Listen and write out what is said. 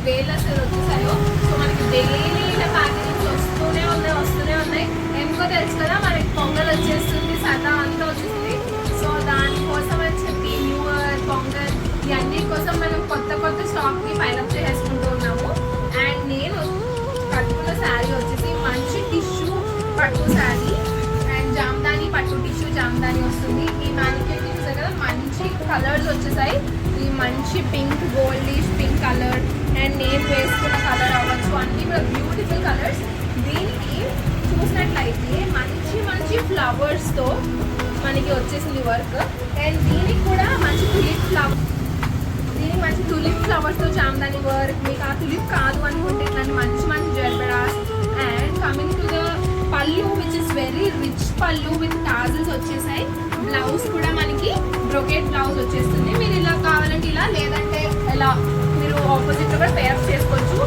వేలు అసలు వచ్చేసాయో. సో మనకి డైలీ ఇలా ప్యాకేజింగ్స్ వస్తూనే ఉన్నాయి. ఎందుకో తెలుసు కదా, మనకి పొంగల్ వచ్చేస్తుంది, సదా అంతా వచ్చేస్తుంది. సో దానికోసం అని చెప్పి న్యూ ఇయర్, పొంగల్ ఇవన్నీ కోసం మనం కొత్త స్టాక్ని పైలప్ చేసుకుంటూ ఉన్నాము. అండ్ నేను కట్టుకున్న శారీ వచ్చేసి మంచి టిష్యూ పట్టు శారీ అండ్ జామ్దాని పట్టు టిష్యూ జామ్దాని వస్తుంది. ఈ మ్యానిక్యూర్ చూసే కదా మంచి కలర్స్ వచ్చేసాయి. ఈ మంచి pink, goldish pink colour and నేను వేసుకున్న కలర్ అవ్వచ్చు, అన్నీ కూడా బ్యూటిఫుల్ కలర్స్. దీనికి చూసినట్లయితే మంచి ఫ్లవర్స్తో మనకి వచ్చేసింది వర్క్. అండ్ దీనికి కూడా మంచి టులిప్ ఫ్లవర్స్తో జామ్దాని వర్క్. మీకు ఆ టులిప్ కాదు అనుకుంటే ఇట్లాంటి మంచి జర్బరాస్. అండ్ కమింగ్ టు ద పళ్ళు విచ్ ఇస్ వెరీ రిచ్ పళ్ళు విత్ టాజిల్స్ వచ్చేసాయి. బ్లౌజ్ కూడా మనకి బ్రొకెట్ బ్లౌజ్ వచ్చేస్తుంది. మీరు ఇలా కావాలంటే ఇలా, లేదంటే ఇలా మీరు ఆపోజిట్ కూడా పేర్ చేసుకోవచ్చు.